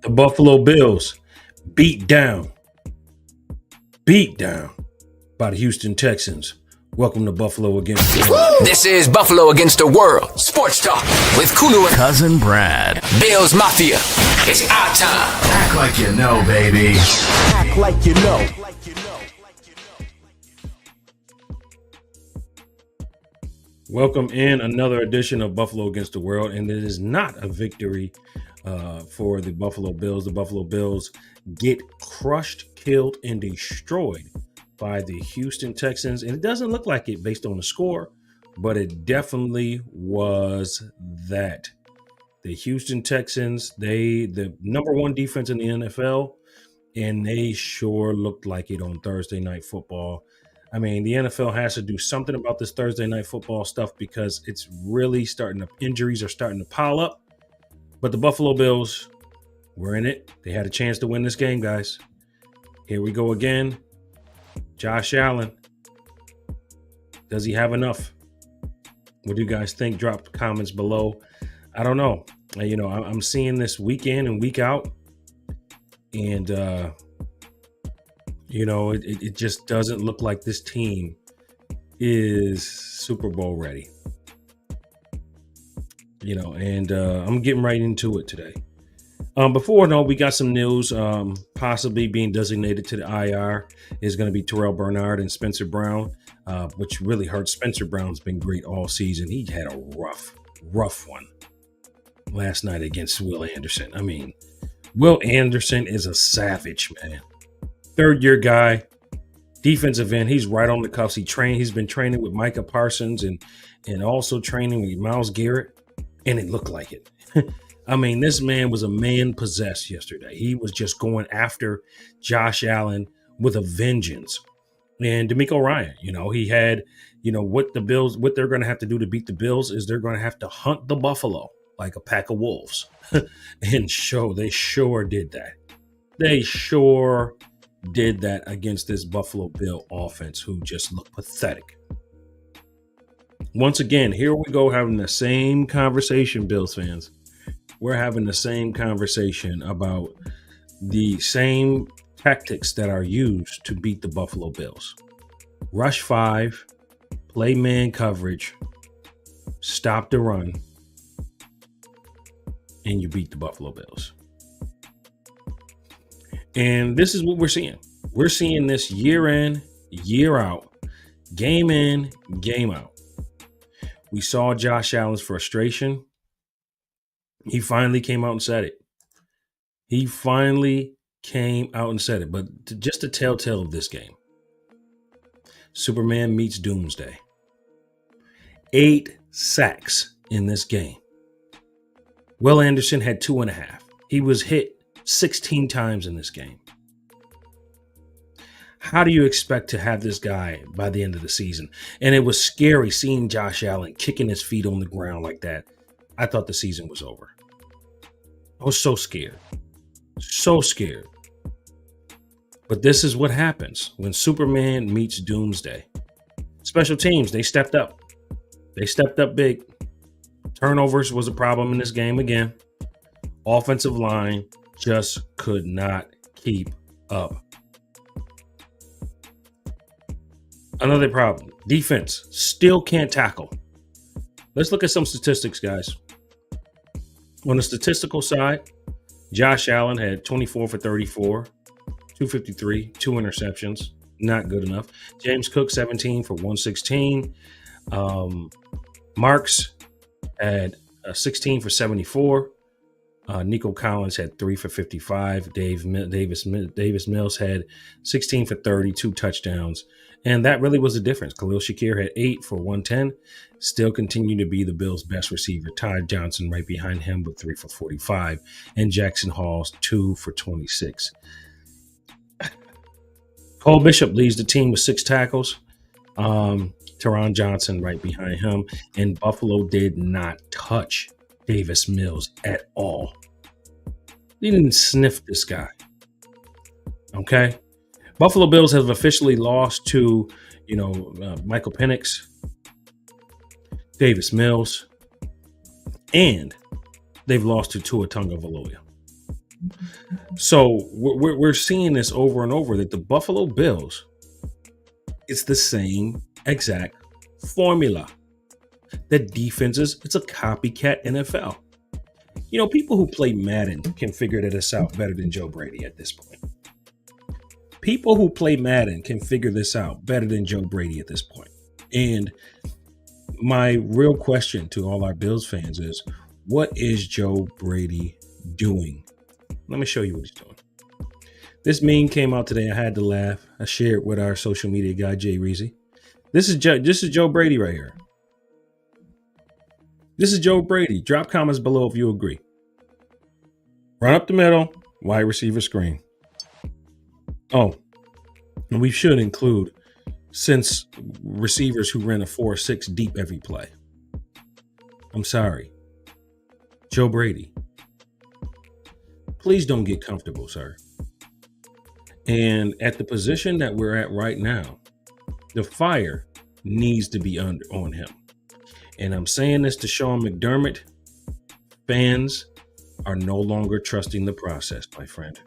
The Buffalo Bills beat down by the Houston Texans. Welcome to Buffalo Against the World. This is Buffalo Against the World Sports Talk with Kulu and Cousin Brad. Bills Mafia. It's our time. Act like you know, baby. Act like you know. Welcome in another edition of Buffalo Against the World, and it is not a victory for the Buffalo Bills. The Buffalo Bills get crushed, killed, and destroyed by the Houston Texans, and it doesn't look like it based on the score, but it definitely was that. The Houston Texans, the number one defense in the NFL, and they sure looked like it on Thursday Night Football. I mean, the NFL has to do something about this Thursday Night Football stuff because it's really injuries are starting to pile up. But the Buffalo Bills were in it. They had a chance to win this game, guys. Here we go again. Josh Allen. Does he have enough? What do you guys think? Drop comments below. I don't know. I'm seeing this week in and week out. And, it just doesn't look like this team is Super Bowl ready. I'm getting right into it today. We got some news. Possibly being designated to the IR is going to be Terrell Bernard and Spencer Brown, which really hurts. Spencer Brown's been great all season. He had a rough one last night against Will Anderson. I mean, Will Anderson is a savage, man. Third-year guy, defensive end. He's right on the cuffs. He's been training with Micah Parsons and also training with Myles Garrett, and it looked like it. I mean, this man was a man possessed yesterday. He was just going after Josh Allen with a vengeance. And DeMeco Ryan, he had, what they're going to have to do to beat the Bills is they're going to have to hunt the buffalo like a pack of wolves. And they sure did that. They sure did that against this Buffalo Bill offense who just looked pathetic. Once again, here we go having the same conversation, Bills fans. We're having the same conversation about the same tactics that are used to beat the Buffalo Bills. Rush 5, play man coverage, stop the run, and you beat the Buffalo Bills. And this is what we're seeing. We're seeing this year in, year out, game in, game out. We saw Josh Allen's frustration. He finally came out and said it. But just a telltale of this game. Superman meets Doomsday. 8 sacks in this game. Will Anderson had 2.5. He was hit 16 times in this game. How do you expect to have this guy by the end of the season? And it was scary seeing Josh Allen kicking his feet on the ground like that. I thought the season was over. I was so scared. So scared. But this is what happens when Superman meets Doomsday. Special teams, they stepped up. They stepped up big. Turnovers was a problem in this game again. Offensive line just could not keep up. Another problem. Defense still can't tackle. Let's look at some statistics, guys. On the statistical side, Josh Allen had 24 for 34, 253, 2 interceptions. Not good enough. James Cook, 17 for 116. Marks had 16 for 74. Nico Collins had 3 for 55. Davis Mills had 16 for 30, 2 touchdowns. And that really was the difference. Khalil Shakir had 8 for 110. Still continued to be the Bills' best receiver. Ty Johnson right behind him with 3 for 45. And Jackson Hall's 2 for 26. Cole Bishop leads the team with 6 tackles. Teron Johnson right behind him. And Buffalo did not touch Davis Mills at all. They didn't sniff this guy. Okay? Buffalo Bills have officially lost to, Michael Penix, Davis Mills, and they've lost to Tua Tagovailoa. So we're seeing this over and over that the Buffalo Bills, it's the same exact formula. The defenses, it's a copycat NFL. You know, people who play Madden can figure this out better than Joe Brady at this point. People who play Madden can figure this out better than Joe Brady at this point. And my real question to all our Bills fans is, what is Joe Brady doing? Let me show you what he's doing. This meme came out today. I had to laugh. I shared with our social media guy, Jay Reezy. This is Joe Brady right here. This is Joe Brady. Drop comments below if you agree. Run up the middle, wide receiver screen. Oh, and we should include since receivers who ran a 4-6 deep every play. I'm sorry. Joe Brady. Please don't get comfortable, sir. And at the position that we're at right now, the fire needs to be on him. And I'm saying this to Sean McDermott. Fans are no longer trusting the process, my friend.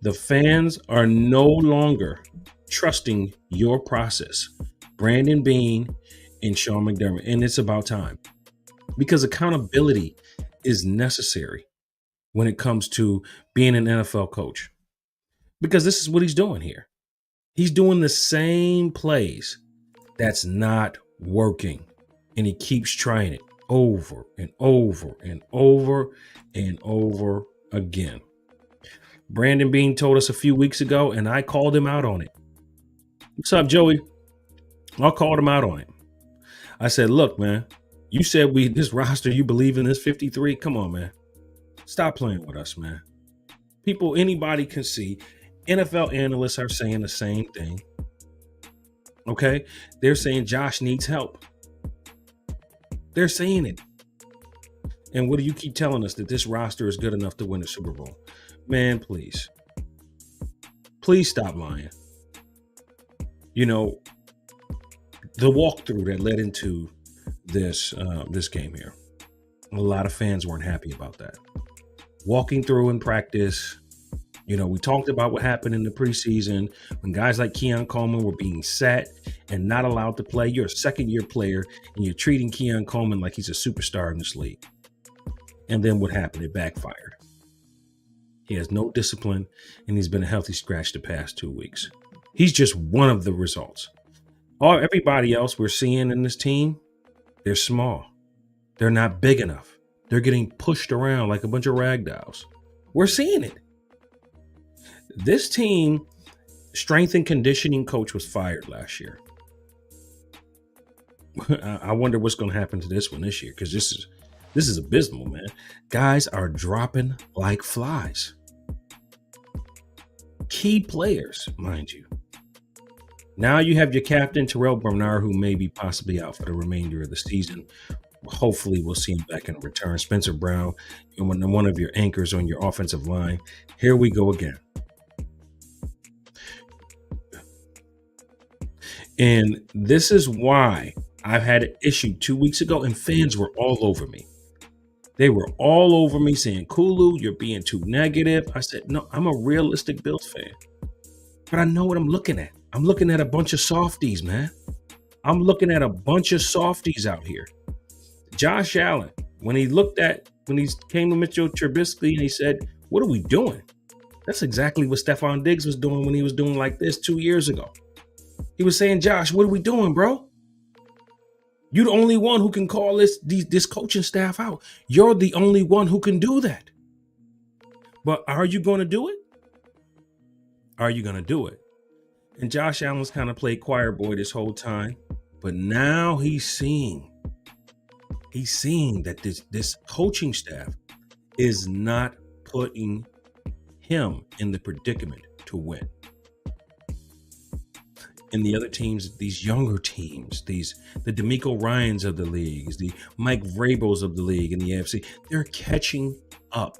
The fans are no longer trusting your process. Brandon Beane and Sean McDermott. And it's about time. Because accountability is necessary when it comes to being an NFL coach. Because this is what he's doing here. He's doing the same plays that's not working. And he keeps trying it over and over and over and over again. Brandon Beane told us a few weeks ago, and I called him out on it. What's up, Joey? I called him out on it. I said, look, man, you said this roster, you believe in this 53? Come on, man. Stop playing with us, man. People, anybody can see. NFL analysts are saying the same thing. Okay? They're saying Josh needs help. They're saying it. And what do you keep telling us? That this roster is good enough to win a Super Bowl? Man, please. Please stop lying. You know, the walkthrough that led into this game here, a lot of fans weren't happy about that. Walking through in practice, you know, we talked about what happened in the preseason when guys like Keon Coleman were being sat and not allowed to play. You're a second-year player, and you're treating Keon Coleman like he's a superstar in this league. And then what happened? It backfired. He has no discipline, and he's been a healthy scratch the past 2 weeks. He's just one of the results. Everybody else we're seeing in this team, they're small. They're not big enough. They're getting pushed around like a bunch of rag dolls. We're seeing it. This team, strength and conditioning coach, was fired last year. I wonder what's going to happen to this one this year, because this is abysmal, man. Guys are dropping like flies. Key players, mind you. Now you have your captain, Terrell Bernard, who may be possibly out for the remainder of the season. Hopefully we'll see him back in return. Spencer Brown, one of your anchors on your offensive line. Here we go again. And this is why I've had an issue 2 weeks ago, and fans were all over me. They were all over me saying, Kulu, you're being too negative. I said, no, I'm a realistic Bills fan. But I know what I'm looking at. I'm looking at a bunch of softies, man. I'm looking at a bunch of softies out here. Josh Allen, when he came to Mitchell Trubisky and he said, what are we doing? That's exactly what Stephon Diggs was doing when he was doing like this 2 years ago. He was saying, Josh, what are we doing, bro? You're the only one who can call this coaching staff out. You're the only one who can do that. But are you going to do it? Are you going to do it? And Josh Allen's kind of played choir boy this whole time. But now he's seeing that this coaching staff is not putting him in the predicament to win. And the other teams, these younger teams, the D'Amico Ryans of the leagues, the Mike Vrabels of the league in the AFC, they're catching up.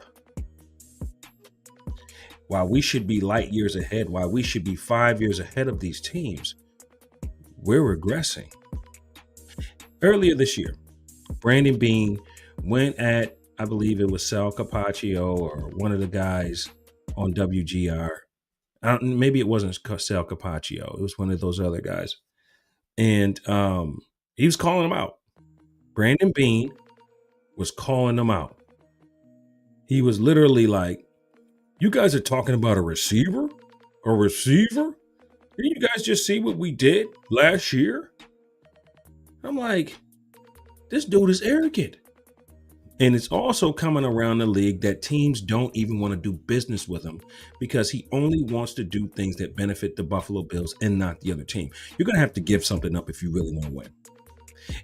While we should be light years ahead, while we should be 5 years ahead of these teams, we're regressing. Earlier this year, Brandon Beane went at I believe it was Sal Capaccio or one of the guys on WGR. Maybe it wasn't Sal Capaccio. It was one of those other guys. And he was calling them out. Brandon Beane was calling them out. He was literally like, you guys are talking about a receiver? A receiver? Didn't you guys just see what we did last year? I'm like, this dude is arrogant. And it's also coming around the league that teams don't even want to do business with him because he only wants to do things that benefit the Buffalo Bills and not the other team. You're going to have to give something up if you really want to win.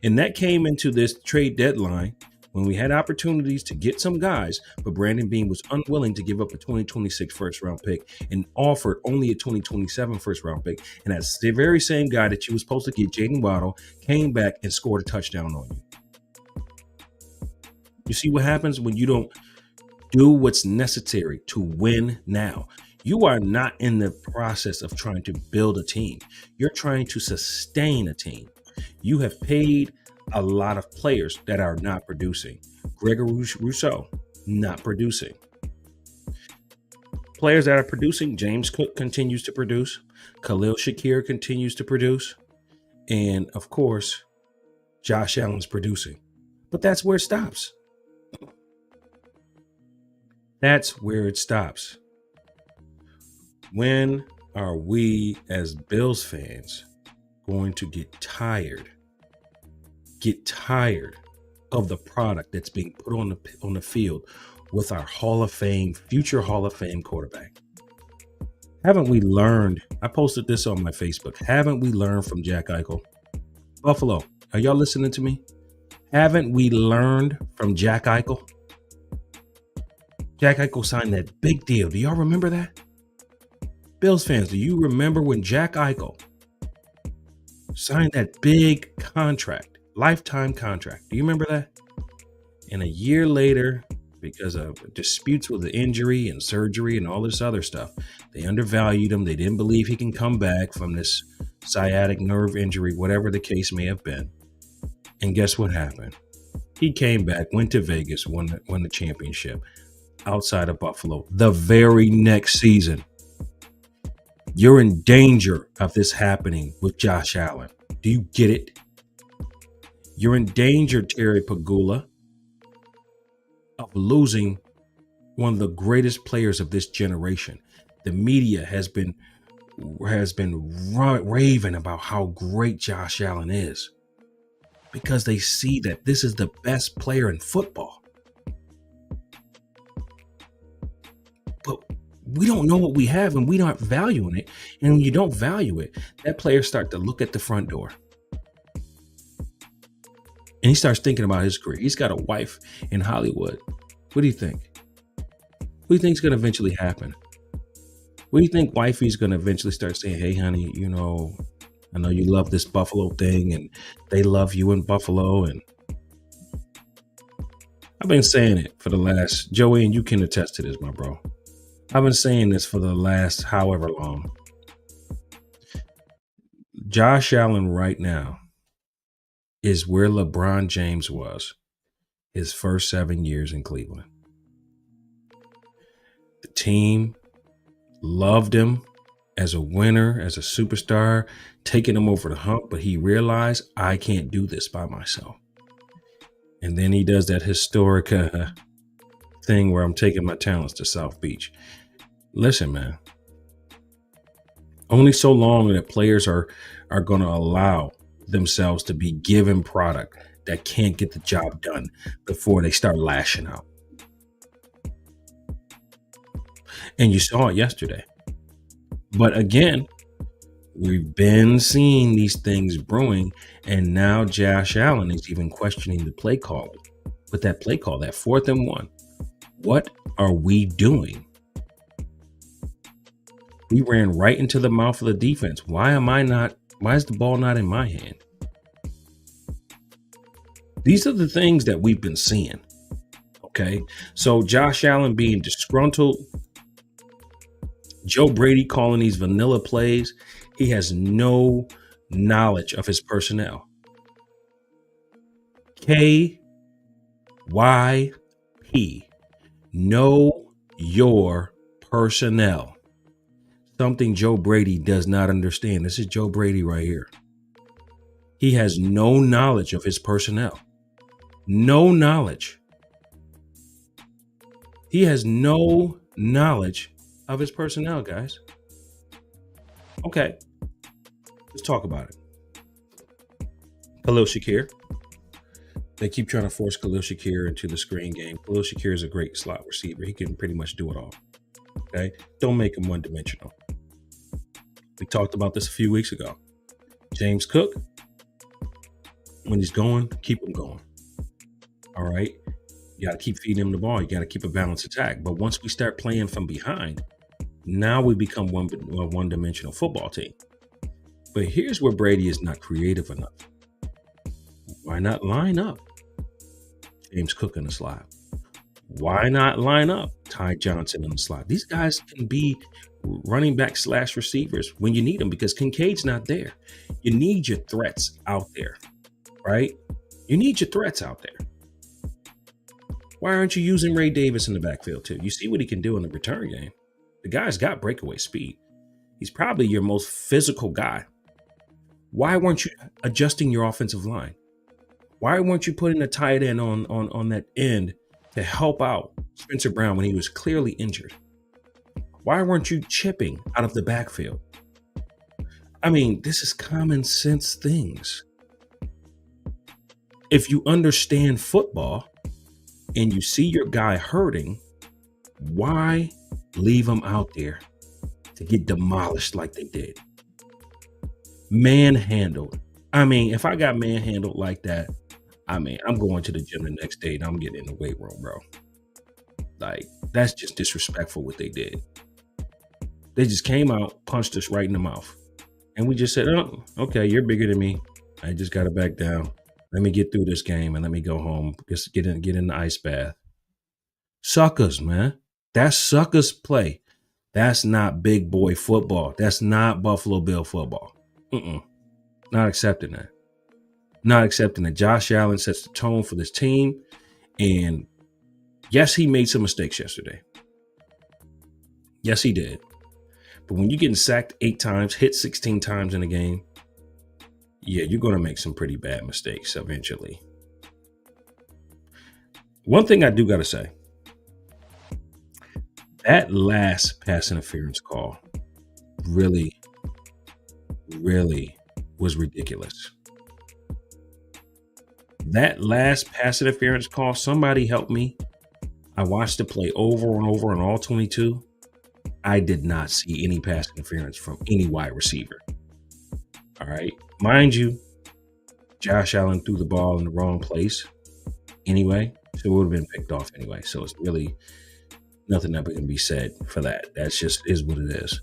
And that came into this trade deadline when we had opportunities to get some guys, but Brandon Beane was unwilling to give up a 2026 first round pick and offered only a 2027 first round pick. And that's the very same guy that you was supposed to get, Jaden Waddle, came back and scored a touchdown on you. You see what happens when you don't do what's necessary to win now. You are not in the process of trying to build a team. You're trying to sustain a team. You have paid a lot of players that are not producing. Gregory Rousseau, not producing. Players that are producing, James Cook continues to produce. Khalil Shakir continues to produce. And of course, Josh Allen's producing. But that's where it stops. That's where it stops. When are we as Bills fans going to get tired of the product that's being put on the field with our future Hall of Fame quarterback? Haven't we learned? I posted this on my Facebook. Haven't we learned from Jack Eichel? Buffalo, are y'all listening to me? Haven't we learned from Jack Eichel? Jack Eichel signed that big deal. Do y'all remember that? Bills fans, do you remember when Jack Eichel signed that big contract, lifetime contract? Do you remember that? And a year later, because of disputes with the injury and surgery and all this other stuff, they undervalued him. They didn't believe he can come back from this sciatic nerve injury, whatever the case may have been. And guess what happened? He came back, went to Vegas, won the championship outside of Buffalo the very next season. You're in danger of this happening with Josh Allen. Do you get it? You're in danger, Terry Pagula, of losing one of the greatest players of this generation. The media has been raving about how great Josh Allen is because they see that this is the best player in football. But we don't know what we have and we aren't valuing it. And when you don't value it, that player starts to look at the front door. And he starts thinking about his career. He's got a wife in Hollywood. What do you think? What do you think is going to eventually happen? What do you think wifey's going to eventually start saying, hey, honey, I know you love this Buffalo thing and they love you in Buffalo. And I've been saying it for the last, Joey, and you can attest to this, my bro. I've been saying this for the last however long. Josh Allen right now is where LeBron James was his first 7 years in Cleveland. The team loved him as a winner, as a superstar, taking him over the hump, but he realized, I can't do this by myself. And then he does that historic thing where I'm taking my talents to South Beach. Listen, man, only so long that players are going to allow themselves to be given product that can't get the job done before they start lashing out. And you saw it yesterday. But again, we've been seeing these things brewing, and now Josh Allen is even questioning the play call. With that play call, that 4th and 1, what are we doing? We ran right into the mouth of the defense. Why is the ball not in my hand? These are the things that we've been seeing. Okay. So Josh Allen being disgruntled, Joe Brady calling these vanilla plays. He has no knowledge of his personnel. KYP. key. Know your personnel. Something Joe Brady does not understand. This is Joe Brady right here. He has no knowledge of his personnel. No knowledge. He has no knowledge of his personnel, guys. Okay, let's talk about it. Khalil Shakir. They keep trying to force Khalil Shakir into the screen game. Khalil Shakir is a great slot receiver. He can pretty much do it all. Okay, don't make him one-dimensional. We talked about this a few weeks ago. James Cook, when he's going, keep him going. All right. You got to keep feeding him the ball. You got to keep a balanced attack. But once we start playing from behind, now we become a one-dimensional football team. But here's where Brady is not creative enough. Why not line up James Cook in the slot? Why not line up Ty Johnson in the slot? These guys can be running back / receivers when you need them because Kincaid's not there. You need your threats out there, right? You need your threats out there. Why aren't you using Ray Davis in the backfield too? You see what he can do in the return game. The guy's got breakaway speed. He's probably your most physical guy. Why weren't you adjusting your offensive line? Why weren't you putting a tight end on that end to help out Spencer Brown when he was clearly injured? Why weren't you chipping out of the backfield? I mean, this is common sense things. If you understand football and you see your guy hurting, why leave him out there to get demolished like they did? Manhandled. I mean, if I got manhandled like that, I mean, I'm going to the gym the next day and I'm getting in the weight room, bro. Like, that's just disrespectful what they did. They just came out, punched us right in the mouth. And we just said, oh, okay, you're bigger than me. I just got to back down. Let me get through this game and let me go home. Just get in the ice bath. Suckers, man. That's suckers play. That's not big boy football. That's not Buffalo Bill football. Not accepting that. Not accepting that. Josh Allen sets the tone for this team. And yes, he made some mistakes yesterday. Yes, he did. But when you're getting sacked 8 times, hit 16 times in a game, yeah, you're going to make some pretty bad mistakes eventually. One thing I do got to say, that last pass interference call really was ridiculous. That last pass interference call, somebody help me. I watched the play over and over on all 22. I did not see any pass interference from any wide receiver. All right. Mind you, Josh Allen threw the ball in the wrong place anyway, so it would have been picked off anyway. So it's really nothing that can be said for that. That's just is what it is.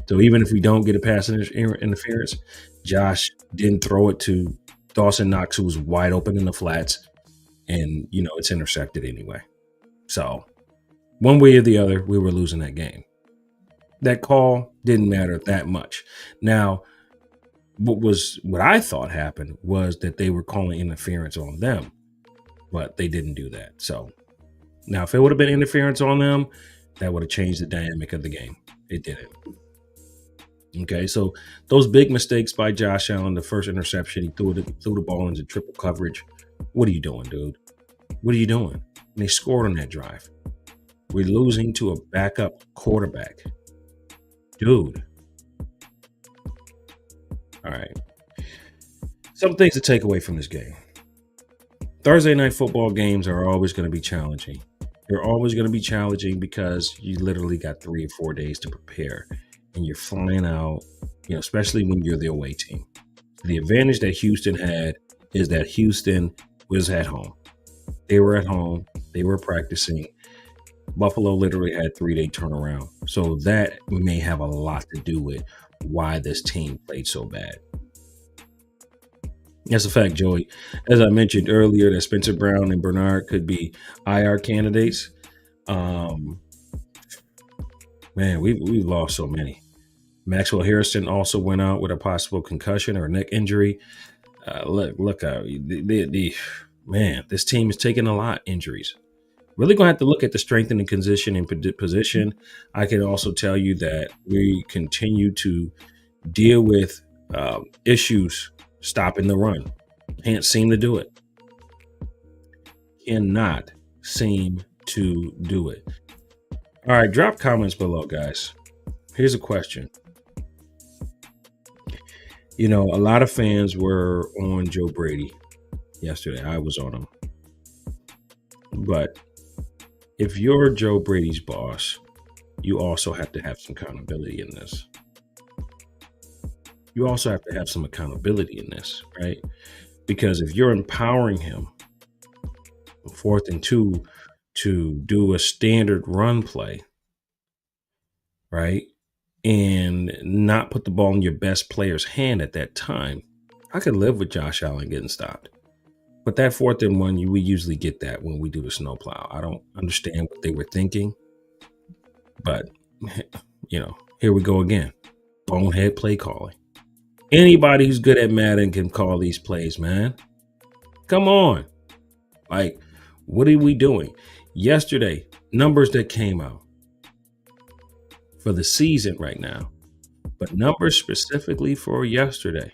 So even if we don't get a pass interference, Josh didn't throw it to Dawson Knox, who was wide open in the flats, and, you know, it's intercepted anyway. So one way or the other, we were losing that game. That call didn't matter that much. Now, what I thought happened was that they were calling interference on them, but they didn't do that. So now if it would have been interference on them, that would have changed the dynamic of the game. It didn't. Okay, so those big mistakes by Josh Allen, the first interception, he threw the ball into triple coverage. What are you doing, dude? What are you doing? And they scored on that drive. We're losing to a backup quarterback. Dude. All right. Some things to take away from this game. Thursday night football games are always going to be challenging. They're always going to be challenging because you literally got 3 or 4 days to prepare. And you're flying out, you know, especially when you're the away team. The advantage that Houston had is that Houston was at home. They were at home. They were practicing. Buffalo literally had 3-day turnaround. So that may have a lot to do with why this team played so bad. That's a fact, Joey. As I mentioned earlier, that Spencer Brown and Bernard could be IR candidates. Man, we've lost so many. Maxwell Harrison also went out with a possible concussion or neck injury. Look out. Man, this team is taking a lot of injuries. Really going to have to look at the strength and the condition and position. I can also tell you that we continue to deal with issues stopping the run. Can't seem to do it. Cannot seem to do it. All right, drop comments below, guys. Here's a question. You know, a lot of fans were on Joe Brady yesterday. I was on him. But if you're Joe Brady's boss, you also have to have some accountability in this. You also have to have some accountability in this, right? Because if you're empowering him 4th and 2 to do a standard run play, right, and not put the ball in your best player's hand at that time, I could live with Josh Allen getting stopped. But that 4th and 1, we usually get that when we do the snowplow. I don't understand what they were thinking, but you know, here we go again. Bonehead play calling. Anybody who's good at Madden can call these plays, man. Come on. Like, what are we doing? Yesterday, numbers that came out for the season right now, but numbers specifically for yesterday.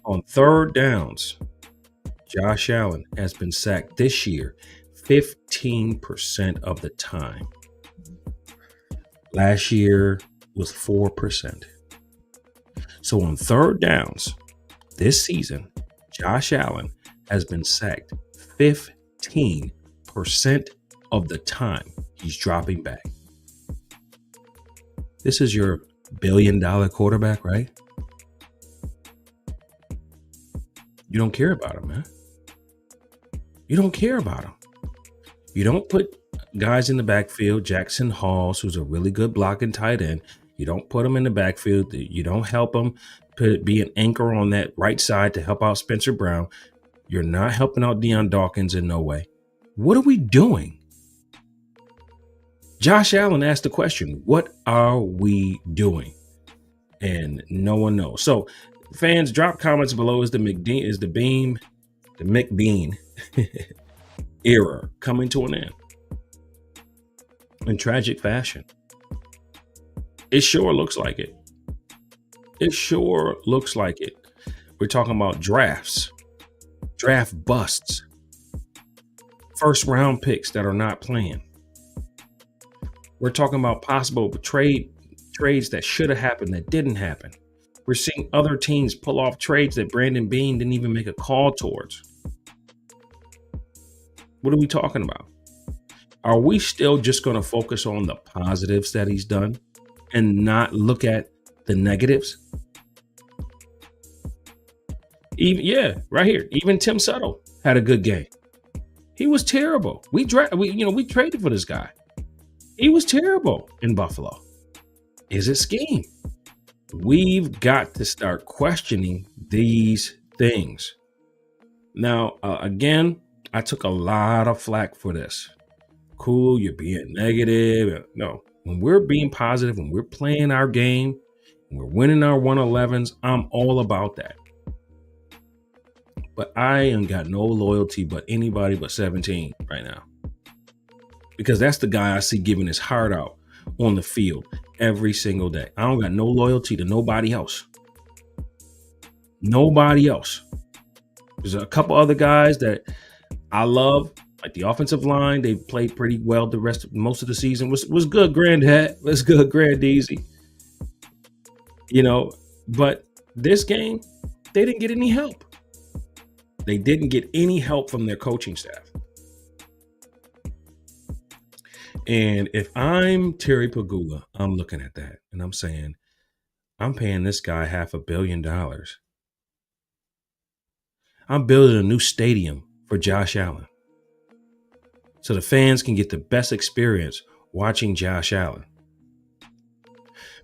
On 3rd downs, Josh Allen has been sacked this year 15% of the time. Last year was 4%. So on 3rd downs this season, Josh Allen has been sacked 15% of the time. He's dropping back. This is your billion-dollar quarterback, right? You don't care about him, man. You don't care about him. You don't put guys in the backfield, Jackson Halls, who's a really good blocking tight end. You don't put him in the backfield. You don't help him be an anchor on that right side to help out Spencer Brown. You're not helping out Deion Dawkins in no way. What are we doing? Josh Allen asked the question, what are we doing? And no one knows. So fans, drop comments below. Is the McBean era coming to an end in tragic fashion? It sure looks like it. It sure looks like it. We're talking about drafts, draft busts, 1st round picks that are not playing. We're talking about possible trades that should have happened that didn't happen. We're seeing other teams pull off trades that Brandon Beane didn't even make a call towards. What are we talking about? Are we still just going to focus on the positives that he's done and not look at the negatives? Right here. Even Tim Settle had a good game. He was terrible. We traded for this guy. He was terrible in Buffalo. Is it scheme? We've got to start questioning these things. Now, again, I took a lot of flack for this. Kulu, you're being negative. No, when we're being positive, when we're playing our game, when we're winning our 111s, I'm all about that. But I ain't got no loyalty but anybody but 17 right now. Because that's the guy I see giving his heart out on the field every single day. I don't got no loyalty to nobody else. Nobody else. There's a couple other guys that I love, like the offensive line. They played pretty well most of the season. Was good, Granddad. Was good, Grandeasy. You know, but this game, they didn't get any help. They didn't get any help from their coaching staff. And if I'm Terry Pagula, I'm looking at that and I'm saying, I'm paying this guy $500 million. I'm building a new stadium for Josh Allen so the fans can get the best experience watching Josh Allen.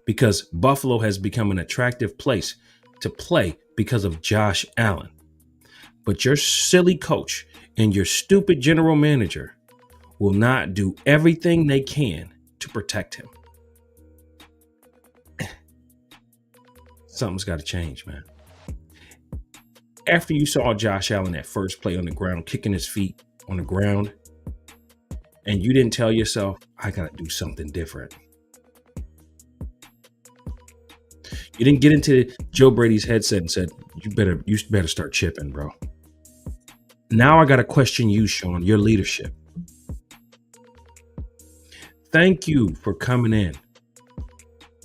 Because Buffalo has become an attractive place to play because of Josh Allen. But your silly coach and your stupid general manager will not do everything they can to protect him. Something's got to change, man. After you saw Josh Allen that first play on the ground, kicking his feet on the ground, and you didn't tell yourself, I got to do something different. You didn't get into Joe Brady's headset and said, you better start chipping, bro. Now I got to question you, Sean, your leadership. Thank you for coming in.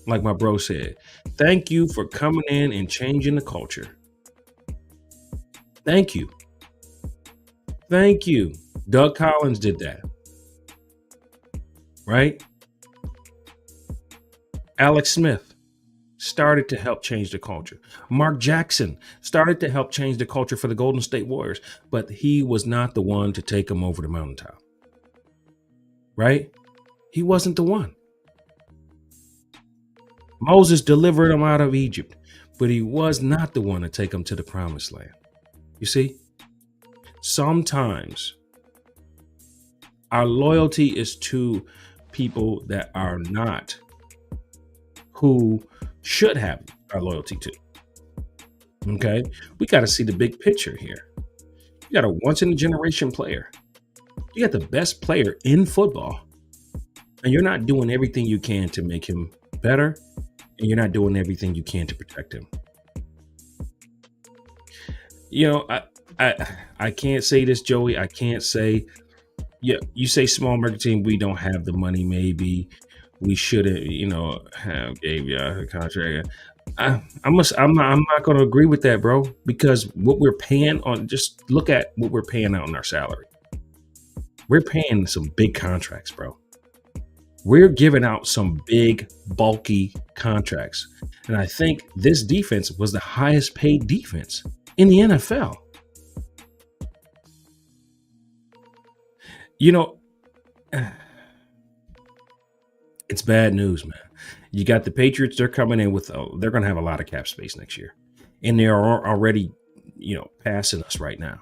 Like my bro said, thank you for coming in and changing the culture. Thank you. Thank you. Doug Collins did that. Right? Alex Smith started to help change the culture. Mark Jackson started to help change the culture for the Golden State Warriors, but he was not the one to take them over the mountaintop. Right? He wasn't the one. Moses delivered them out of Egypt, but he was not the one to take them to the promised land. You see, sometimes our loyalty is to people that are not who should have our loyalty to. Okay, we got to see the big picture here. You got a once in a generation player. You got the best player in football, and you're not doing everything you can to make him better, and you're not doing everything you can to protect him. You know, I can't say this, Joey. I can't say, yeah, you say small market team, we don't have the money. Maybe we shouldn't, have gave you a contract. I'm not going to agree with that, bro, because what we're paying on, just look at what we're paying out in our salary. We're paying some big contracts, bro. We're giving out some big, bulky contracts. And I think this defense was the highest paid defense in the NFL. It's bad news, man. You got the Patriots. They're coming in with, they're going to have a lot of cap space next year. And they're already, passing us right now.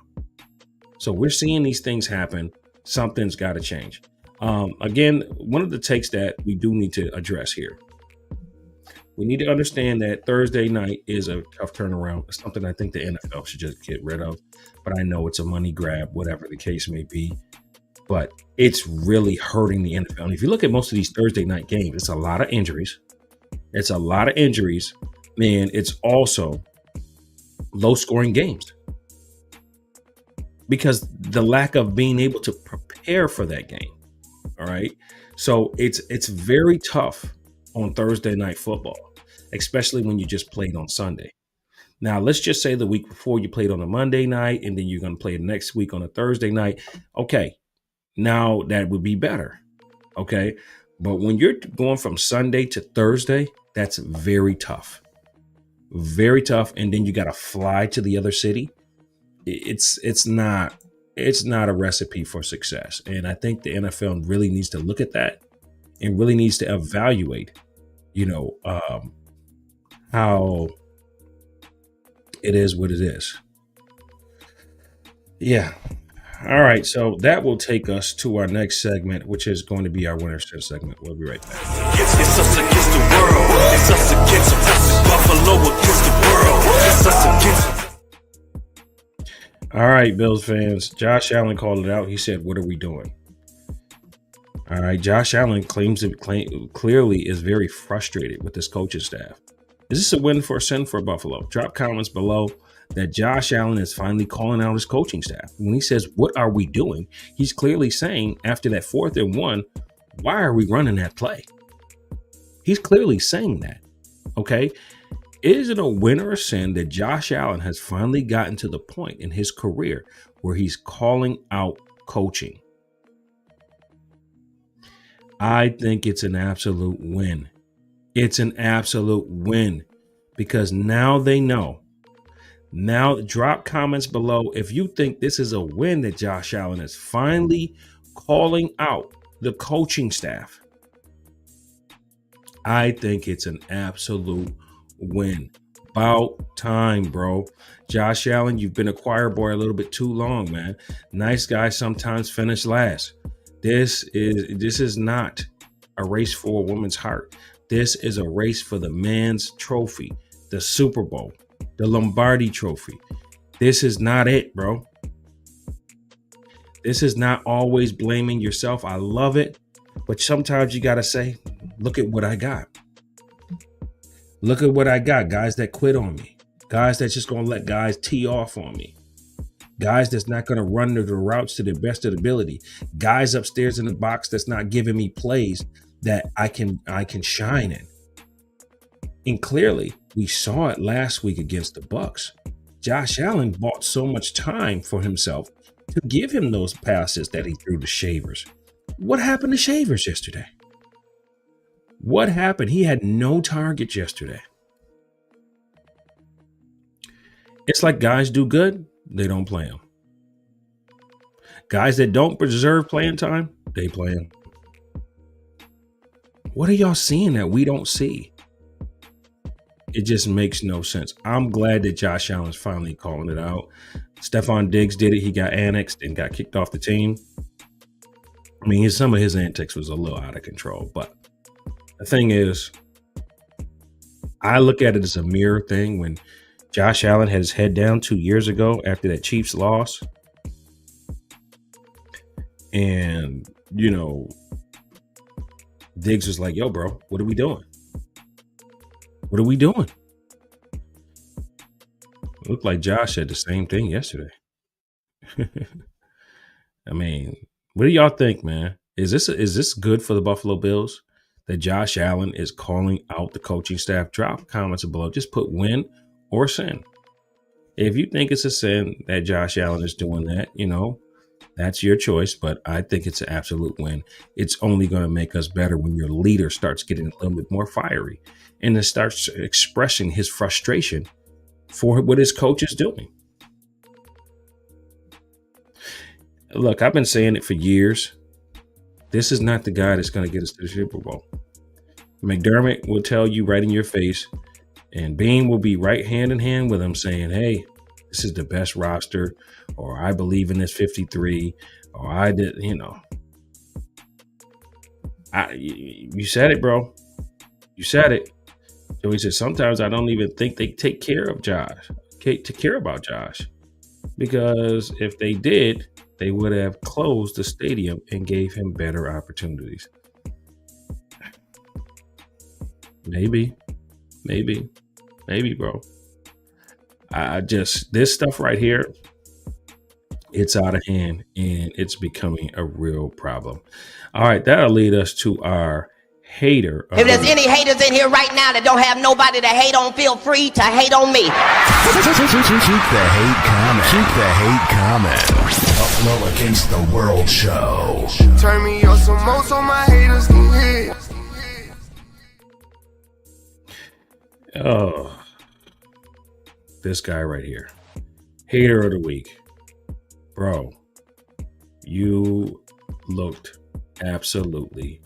So we're seeing these things happen. Something's got to change. Again, one of the takes that we do need to address here. We need to understand that Thursday night is a tough turnaround. It's something I think the NFL should just get rid of. But I know it's a money grab, whatever the case may be. But it's really hurting the NFL. And if you look at most of these Thursday night games, it's a lot of injuries. And it's also low scoring games because the lack of being able to prepare for that game. All right. So it's very tough on Thursday night football, especially when you just played on Sunday. Now, let's just say the week before you played on a Monday night and then you're going to play next week on a Thursday night. Okay. Now that would be better. Okay. But when you're going from Sunday to Thursday, that's very tough. Very tough. And then you got to fly to the other city. It's not a recipe for success. And I think the NFL really needs to look at that and really needs to evaluate, how it is what it is. Yeah. All right. So that will take us to our next segment, which is going to be our winner segment. We'll be right back. It's us against the world. It's us against Buffalo against the world. It's us against. All right, Bills fans. Josh Allen called it out. He said, "What are we doing?" All right. Josh Allen clearly is very frustrated with this coaching staff. Is this a win for a sin for Buffalo? Drop comments below that Josh Allen is finally calling out his coaching staff. When he says, "What are we doing?" he's clearly saying after that 4th and 1, why are we running that play? He's clearly saying that. Okay. Is it a win or a sin that Josh Allen has finally gotten to the point in his career where he's calling out coaching? I think it's an absolute win. It's an absolute win because now they know. Now drop comments below if you think this is a win that Josh Allen is finally calling out the coaching staff. I think it's an absolute win. About time, bro. Josh Allen, you've been a choir boy a little bit too long, man. Nice guys sometimes finish last. This is not a race for a woman's heart. This is a race for the man's trophy, the Super Bowl, the Lombardi trophy. This is not it, bro. This is not always blaming yourself. I love it. But sometimes you got to say, look at what I got. Look at what I got. Guys that quit on me. Guys that's just going to let guys tee off on me. Guys that's not going to run the routes to their best of the ability. Guys upstairs in the box that's not giving me plays that I can shine in. And clearly, we saw it last week against the Bucs. Josh Allen bought so much time for himself to give him those passes that he threw to Shavers. What happened to Shavers yesterday? What happened? He had no targets yesterday. It's like guys do good, they don't play them. Guys that don't deserve playing time, they play them. What are y'all seeing that we don't see? It just makes no sense. I'm glad that Josh Allen's finally calling it out. Stephon Diggs did it. He got annexed and got kicked off the team. I mean, some of his antics was a little out of control. But the thing is, I look at it as a mirror thing. When Josh Allen had his head down 2 years ago after that Chiefs loss. And, you know, Diggs was like, yo, bro, what are we doing? What are we doing? It looked like Josh said the same thing yesterday. I mean, what do y'all think, man? Is this good for the Buffalo Bills that Josh Allen is calling out the coaching staff? Drop comments below. Just put win or sin. If you think it's a sin that Josh Allen is doing that, you know, that's your choice. But I think it's an absolute win. It's only going to make us better when your leader starts getting a little bit more fiery and then starts expressing his frustration for what his coach is doing. Look, I've been saying it for years. This is not the guy that's going to get us to the Super Bowl. McDermott will tell you right in your face, and Bean will be right hand in hand with him saying, hey, this is the best roster, or I believe in this 53, or I did, you know. You said it, bro. You said it. So he said, sometimes I don't even think they take care of Josh, to care about Josh, because if they did, they would have closed the stadium and gave him better opportunities. Maybe, bro. This stuff right here, it's out of hand and it's becoming a real problem. All right, that'll lead us to our hater. If there's any haters in here right now that don't have nobody to hate on, feel free to hate on me. Keep the hate coming. Buffalo Against the World show. Turn me up some more so my haters can hear. Oh, this guy right here, hater of the week, bro. You looked absolutely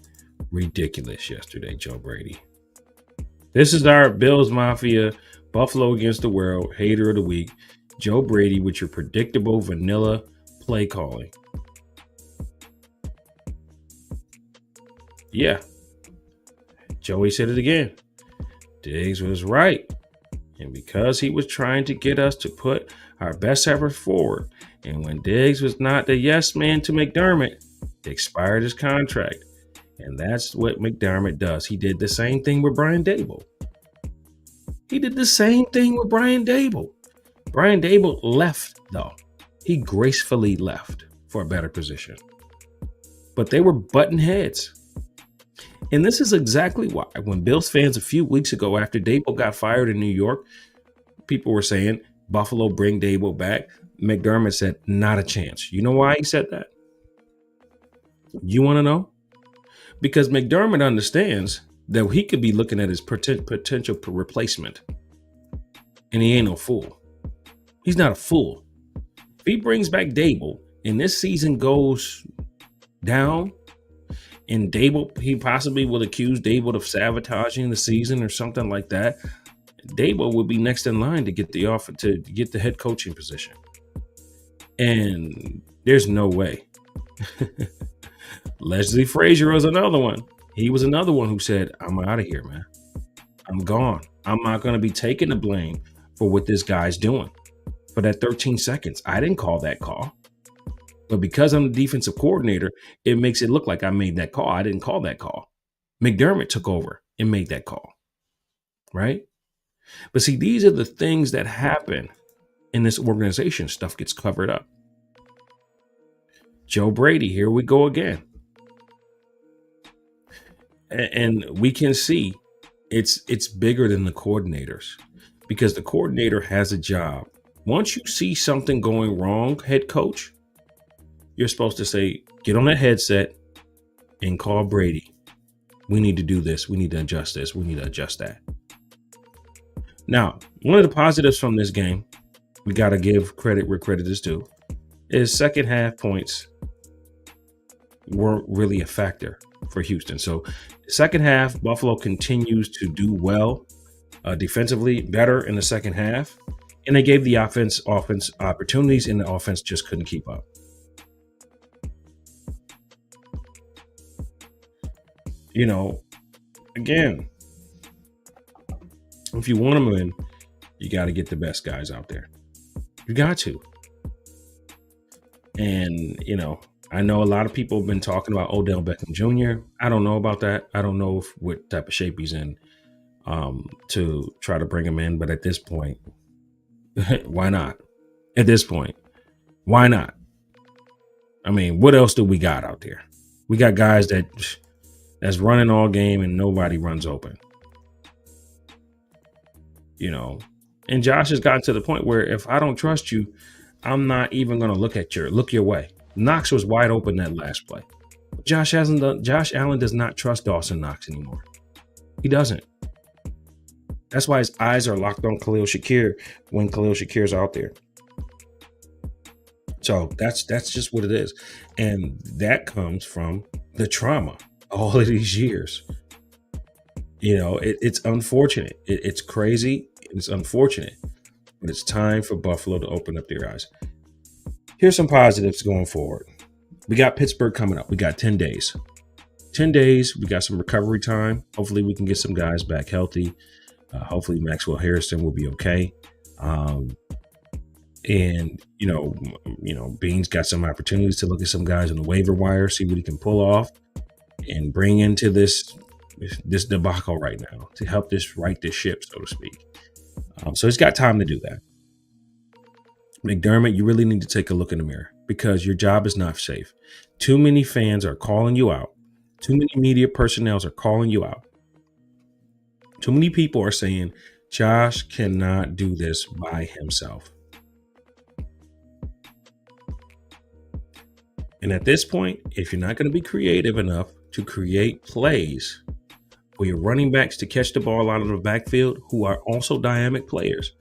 ridiculous yesterday, Joe Brady. This is our Bills Mafia, Buffalo Against the World, hater of the week, Joe Brady, with your predictable vanilla play calling. Yeah, Joey said it again. Diggs was right. And because he was trying to get us to put our best effort forward, and when Diggs was not the yes man to McDermott, they expired his contract. And that's what McDermott does. He did the same thing with Brian Daboll. Brian Daboll left, though. He gracefully left for a better position. But they were butting heads. And this is exactly why when Bills fans a few weeks ago after Daboll got fired in New York, people were saying, Buffalo, bring Daboll back. McDermott said, not a chance. You know why he said that? You want to know? Because McDermott understands that he could be looking at his potential replacement. And he ain't no fool. He's not a fool. If he brings back Daboll and this season goes down, and Daboll, he possibly will accuse Daboll of sabotaging the season or something like that, Daboll would be next in line to get the offer, to get the head coaching position. And there's no way. Leslie Frazier was another one. He was another one who said, I'm out of here, man. I'm gone. I'm not going to be taking the blame for what this guy's doing. For that 13 seconds, I didn't call that call. But because I'm the defensive coordinator, it makes it look like I made that call. I didn't call that call. McDermott took over and made that call, right? But see, these are the things that happen in this organization. Stuff gets covered up. Joe Brady, here we go again. And we can see it's bigger than the coordinators, because the coordinator has a job. Once you see something going wrong, head coach, you're supposed to say, get on that headset and call Brady. We need to do this. We need to adjust this. We need to adjust that. Now, one of the positives from this game, we got to give credit where credit is due, is second half points weren't really a factor for Houston. So second half, Buffalo continues to do well defensively, better in the second half. And they gave the offense opportunities, and the offense just couldn't keep up. You know, again, if you want to win, you got to get the best guys out there. You got to. And, you know, I know a lot of people have been talking about Odell Beckham Jr. I don't know about that. I don't know what type of shape he's in to try to bring him in. But at this point, why not? At this point, why not? I mean, what else do we got out there? We got guys that's running all game and nobody runs open. You know, and Josh has gotten to the point where if I don't trust you, I'm not even going to look your way. Knox was wide open that last play. Josh Allen does not trust Dawson Knox anymore. He doesn't. That's why his eyes are locked on Khalil Shakir when Khalil Shakir's out there. So that's just what it is. And that comes from the trauma all of these years. You know, it's unfortunate. It's crazy. It's unfortunate. But it's time for Buffalo to open up their eyes. Here's some positives going forward. We got Pittsburgh coming up. We got 10 days. 10 days. We got some recovery time. Hopefully we can get some guys back healthy. Hopefully Maxwell Harrison will be okay. And, you know, Bean's got some opportunities to look at some guys on the waiver wire, see what he can pull off and bring into this debacle right now to help this right this ship, so to speak. So he's got time to do that. McDermott, you really need to take a look in the mirror because your job is not safe. Too many fans are calling you out. Too many media personnel are calling you out. Too many people are saying Josh cannot do this by himself. And at this point, if you're not going to be creative enough to create plays for your running backs to catch the ball out of the backfield, who are also dynamic players,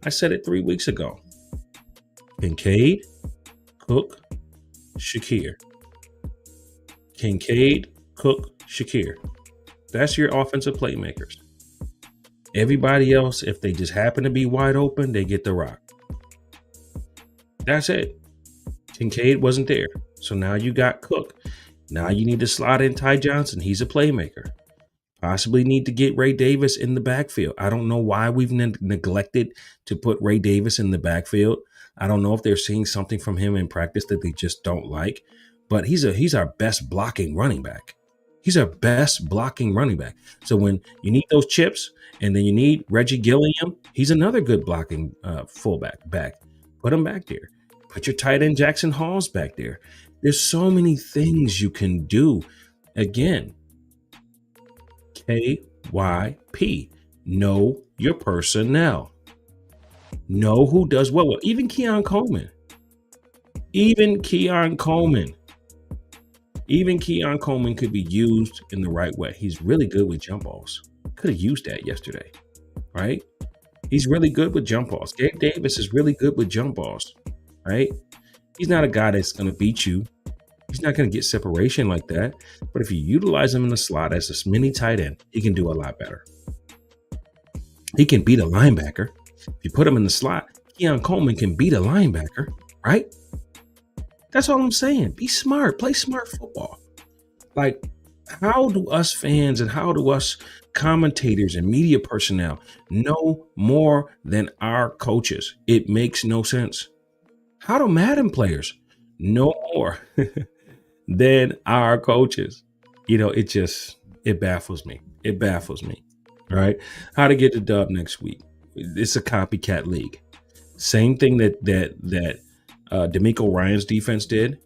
I said it 3 weeks ago. Kincaid, Cook, Shakir. Kincaid, Cook, Shakir. That's your offensive playmakers. Everybody else, if they just happen to be wide open, they get the rock. That's it. Kincaid wasn't there. So now you got Cook. Now you need to slot in Ty Johnson. He's a playmaker. Possibly need to get Ray Davis in the backfield. I don't know why we've neglected to put Ray Davis in the backfield. I don't know if they're seeing something from him in practice that they just don't like. But he's our best blocking running back. He's our best blocking running back. So when you need those chips and then you need Reggie Gilliam, he's another good blocking fullback back. Put him back there. Put your tight end Jackson Halls back there. There's so many things you can do. Again, KYP. Know your personnel. Know who does what. Well, even Keon Coleman. Even Keon Coleman could be used in the right way. He's really good with jump balls. Could have used that yesterday, right? He's really good with jump balls. Gabe Davis is really good with jump balls, right? He's not a guy that's going to beat you. He's not going to get separation like that. But if you utilize him in the slot as a mini tight end, he can do a lot better. He can beat a linebacker. If you put him in the slot, Keon Coleman can beat a linebacker, right? That's all I'm saying. Be smart. Play smart football. Like, how do us fans and how do us commentators and media personnel know more than our coaches? It makes no sense. How do Madden players no more than our coaches. It baffles me. It baffles me. All right. How to get the dub next week. It's a copycat league. Same thing that D'Amico Ryan's defense did.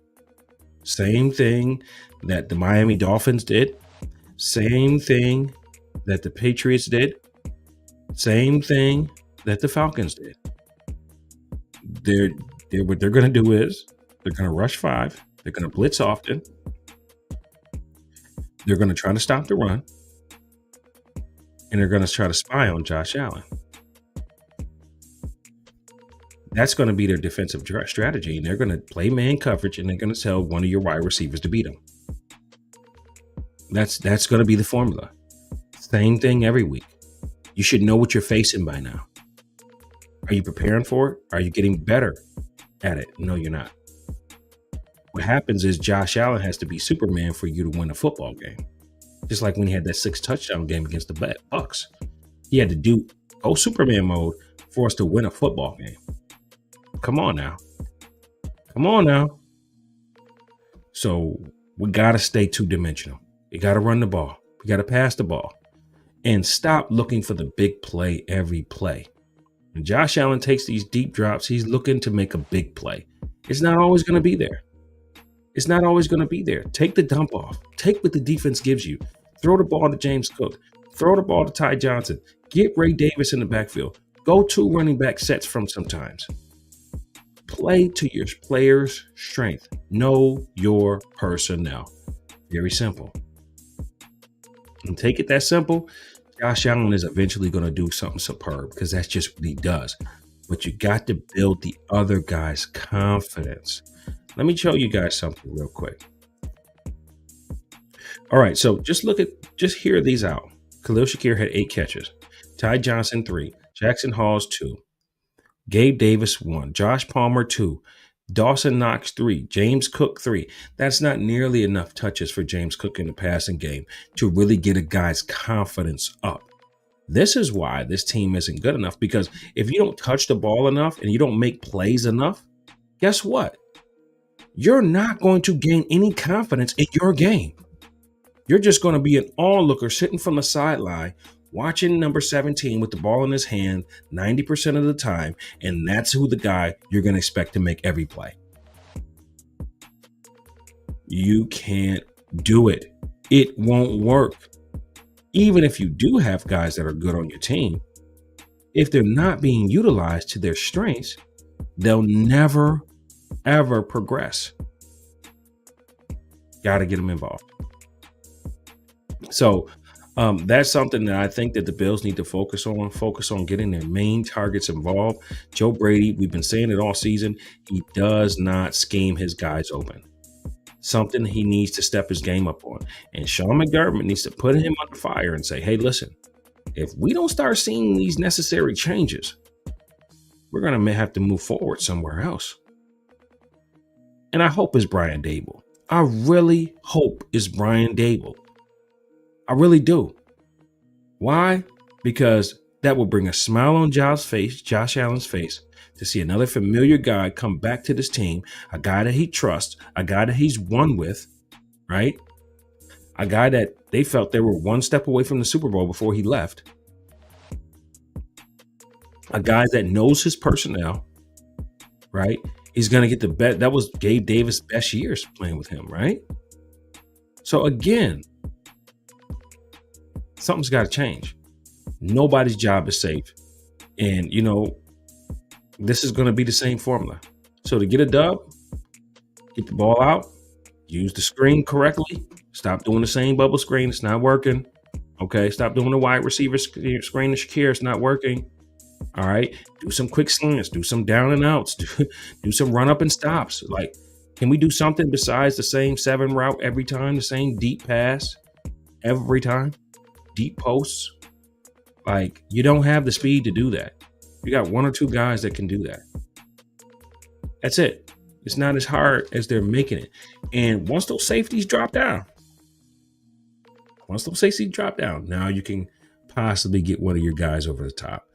Same thing that the Miami Dolphins did. Same thing that the Patriots did. Same thing that the Falcons did. What they're going to do is they're going to rush 5. They're going to blitz often. They're going to try to stop the run. And they're going to try to spy on Josh Allen. That's going to be their defensive strategy. And they're going to play man coverage, and they're going to tell one of your wide receivers to beat them. That's going to be the formula. Same thing every week. You should know what you're facing by now. Are you preparing for it? Are you getting better at it? No, you're not. What happens is Josh Allen has to be Superman for you to win a football game. Just like when he had that 6 touchdown game against the Bucks. He had to go Superman mode for us to win a football game. Come on now. Come on now. So we got to stay 2-dimensional. We got to run the ball. We got to pass the ball. And stop looking for the big play every play. When Josh Allen takes these deep drops, he's looking to make a big play. It's not always going to be there. It's not always going to be there. Take the dump off. Take what the defense gives you. Throw the ball to James Cook. Throw the ball to Ty Johnson. Get Ray Davis in the backfield. Go 2 running back sets from sometimes. Play to your player's strength. Know your personnel. Very simple. And take it that simple. Josh Allen is eventually going to do something superb because that's just what he does. But you got to build the other guy's confidence. Let me show you guys something real quick. All right, so just hear these out. Khalil Shakir had 8 catches. Ty Johnson 3. Jackson Hawes 2. Gabe Davis 1. Josh Palmer 2. Dawson Knox 3. James Cook 3. That's not nearly enough touches for James Cook in the passing game to really get a guy's confidence up. This is why this team isn't good enough, because if you don't touch the ball enough and you don't make plays enough, guess what? You're not going to gain any confidence in your game. You're just going to be an onlooker sitting from the sideline watching number 17 with the ball in his hand 90% of the time, and that's who the guy you're going to expect to make every play. You can't do it. It won't work. Even if you do have guys that are good on your team, if they're not being utilized to their strengths, they'll never, ever progress. Got to get them involved. So that's something that I think that the Bills need to focus on getting their main targets involved. Joe Brady, we've been saying it all season, he does not scheme his guys open. Something he needs to step his game up on. And Sean McDermott needs to put him under fire and say, hey, listen, if we don't start seeing these necessary changes, we're going to have to move forward somewhere else. And I hope it's Brian Daboll. I really hope it's Brian Daboll. I really do. Why? Because that will bring a smile on Josh Allen's face, to see another familiar guy come back to this team, a guy that he trusts, a guy that he's won with, right? A guy that they felt they were one step away from the Super Bowl before he left. A guy that knows his personnel, right? He's going to get the best. That was Gabe Davis' best years playing with him, right? So again, something's got to change. Nobody's job is safe. And, this is going to be the same formula. So to get a dub, get the ball out, use the screen correctly, stop doing the same bubble screen. It's not working. Okay. Stop doing the wide receiver screen to Shakir. It's not working. All right. Do some quick slants, do some down and outs, do some run up and stops. Like, can we do something besides the same 7 route every time, the same deep pass every time, deep posts? Like, you don't have the speed to do that. You got 1 or 2 guys that can do that. That's it. It's not as hard as they're making it. And once those safeties drop down, now you can possibly get one of your guys over the top.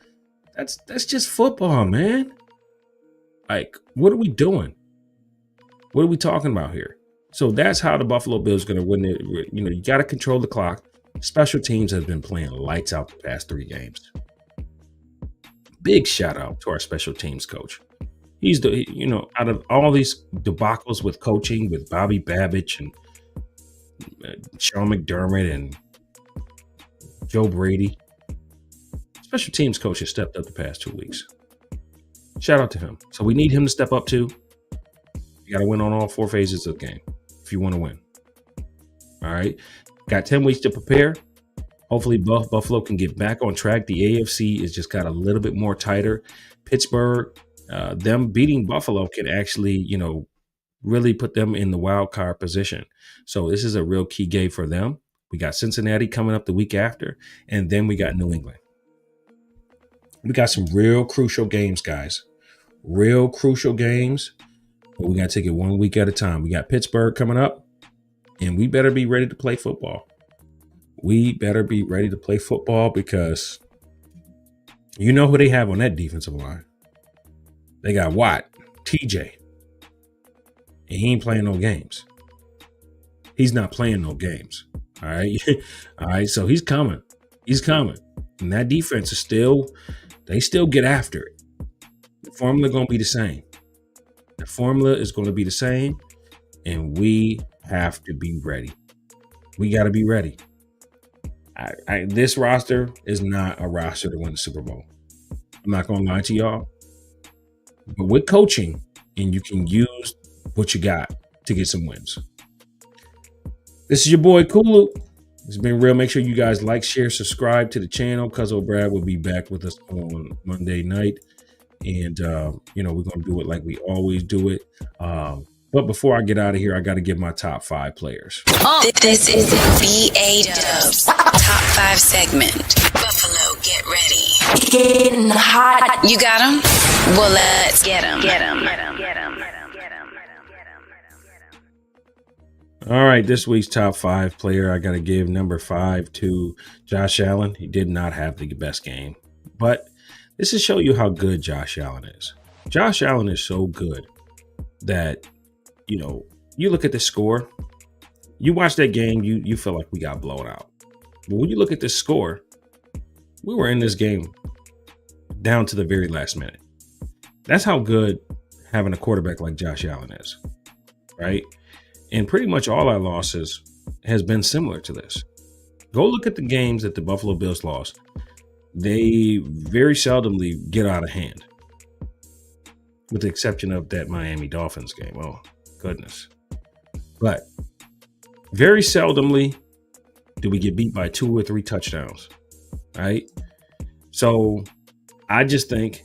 That's just football, man. Like, what are we doing? What are we talking about here? So that's how the Buffalo Bills are going to win it. You know, you got to control the clock. Special teams has been playing lights out the past 3 games. Big shout out to our special teams coach. He's the, you know, out of all these debacles with coaching with Bobby Babich and Sean McDermott and Joe Brady, special teams coach has stepped up the past 2 weeks. Shout out to him. So we need him to step up too. You got to win on all 4 phases of the game if you want to win. All right. Got 10 weeks to prepare. Hopefully Buffalo can get back on track. The AFC is just got a little bit more tighter. Pittsburgh, them beating Buffalo can actually, you know, really put them in the wild card position. So this is a real key game for them. We got Cincinnati coming up the week after, and then we got New England. We got some real crucial games, guys. Real crucial games. But we got to take it 1 week at a time. We got Pittsburgh coming up, and we better be ready to play football. We better be ready to play football because you know who they have on that defensive line. They got Watt, TJ, and he ain't playing no games. He's not playing no games. All right. All right. So he's coming. He's coming. And that defense is they still get after it. The formula going to be the same. The formula is going to be the same. And we have to be ready. We got to be ready. This roster is not a roster to win the Super Bowl. I'm not going to lie to y'all. But with coaching, and you can use what you got to get some wins. This is your boy Kulu. It's been real. Make sure you guys like, share, subscribe to the channel. Cuzzo Brad will be back with us on Monday night. And, you know, we're going to do it like we always do it. But before I get out of here, I got to give my top 5 players. This is the BADOWN's top 5 segment. Buffalo, get ready. Getting hot. You got him? Well, let's get him. All right, this week's top 5 player, I got to give number 5 to Josh Allen. He did not have the best game, but this is show you how good Josh Allen is. Josh Allen is so good that, you know, you look at the score, you watch that game, you feel like we got blown out. But when you look at the score, we were in this game down to the very last minute. That's how good having a quarterback like Josh Allen is, right? And pretty much all our losses has been similar to this. Go look at the games that the Buffalo Bills lost. They very seldomly get out of hand, with the exception of that Miami Dolphins game. Oh, goodness. But very seldomly do we get beat by 2 or 3 touchdowns, right? So I just think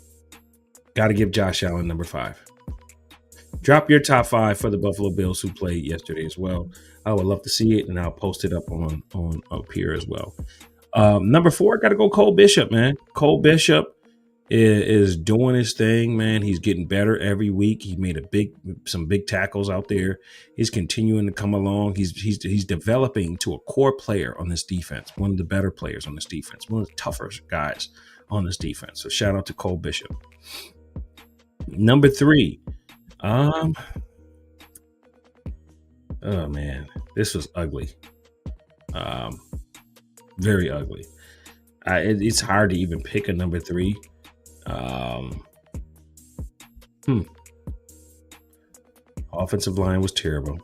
got to give Josh Allen number 5. Drop your top 5 for the Buffalo Bills who played yesterday as well. I would love to see it, and I'll post it up on up here as well. Number 4, got to go Cole Bishop, man. Cole Bishop is doing his thing, man. He's getting better every week. He made some big tackles out there. He's continuing to come along. He's developing to a core player on this defense, one of the better players on this defense, one of the tougher guys on this defense. So shout out to Cole Bishop. Number 3. Oh man, this was ugly. Very ugly. It's hard to even pick a number 3. Offensive line was terrible.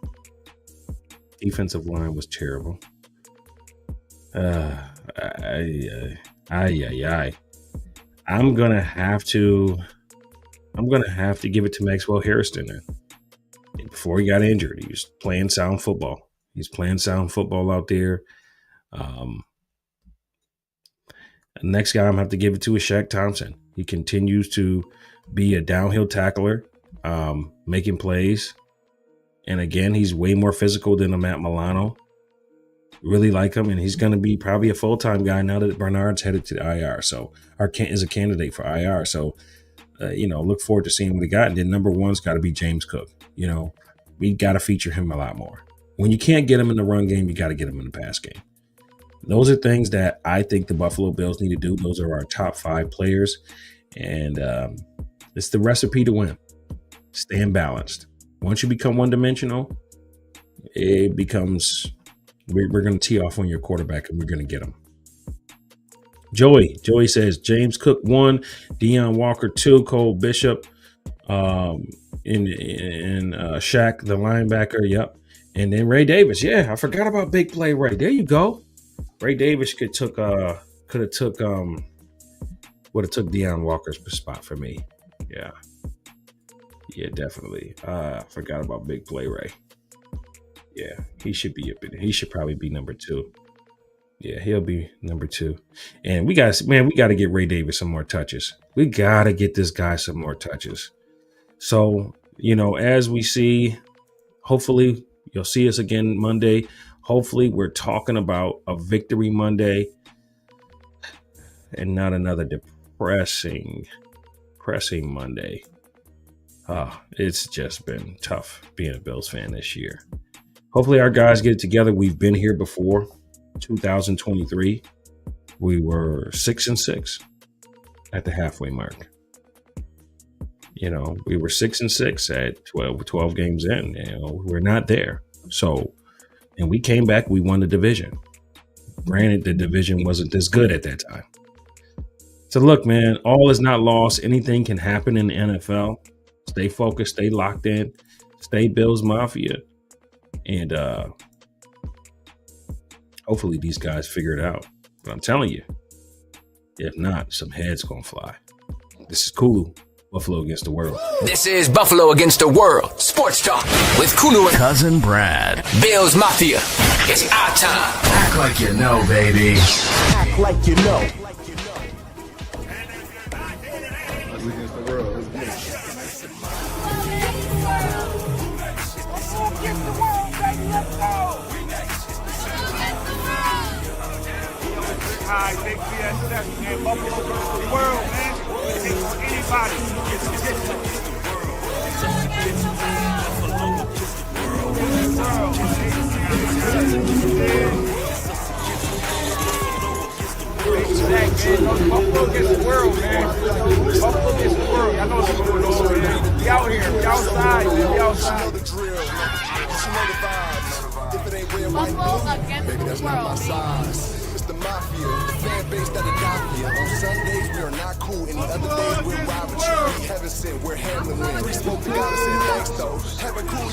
Defensive line was terrible. I'm gonna have to give it to Maxwell Harrison then. Before he got injured, he was playing sound football. He's playing sound football out there. The next guy I'm gonna have to give it to is Shaq Thompson. He continues to be a downhill tackler, making plays. And again, he's way more physical than a Matt Milano. Really like him, and he's going to be probably a full-time guy now that Bernard's headed to the IR. So, is a candidate for IR. So, look forward to seeing what he got. And then number 1's got to be James Cook. You know, we got to feature him a lot more. When you can't get him in the run game, you got to get him in the pass game. Those are things that I think the Buffalo Bills need to do. Those are our top 5 players. And it's the recipe to win. Staying balanced. Once you become one-dimensional, it becomes we're going to tee off on your quarterback and we're going to get him. Joey says James Cook 1, Deion Walker 2, Cole Bishop, in Shaq the linebacker. Yep. And then Ray Davis. Yeah, I forgot about big play Ray. There you go. Ray Davis would have took Deion Walker's spot for me. Yeah. Yeah, definitely. I forgot about big play Ray. Yeah, he should be he should probably be number 2. Yeah, he'll be number 2. And we got to get Ray Davis some more touches. We got to get this guy some more touches. So, as we see, hopefully you'll see us again Monday. Hopefully we're talking about a victory Monday and not another depressing Monday. It's just been tough being a Bills fan this year. Hopefully our guys get it together. We've been here before. 2023, we were 6-6 at the halfway mark. We were 6-6 at 12 games in. We're not there. So, and we came back, we won the division. Granted, the division wasn't this good at that time. So look, man, all is not lost. Anything can happen in the NFL. Stay focused, stay locked in, stay Bills Mafia. And hopefully these guys figure it out. But I'm telling you, if not, some heads gonna fly. This is Kulu, Buffalo against the world. This is Buffalo against the world. Sports Talk with Kulu and Cousin Brad. Bills Mafia. It's our time. Act like you know, baby. Act like you know. High, big BSF, man. Buffalo against the world, man. It ain't for anybody. It's against the world. It's against the world. Buffalo against the world, man. Buffalo against the world. I know what's going on, man. We out here. We outside, man. We outside. Buffalo against the world. The mafia, the fan base that adopt you. On Sundays, we are not cool. Any other days, we're ride with you. We heaven sent, we're handling win. We spoke to God and said thanks, though. Heaven cool.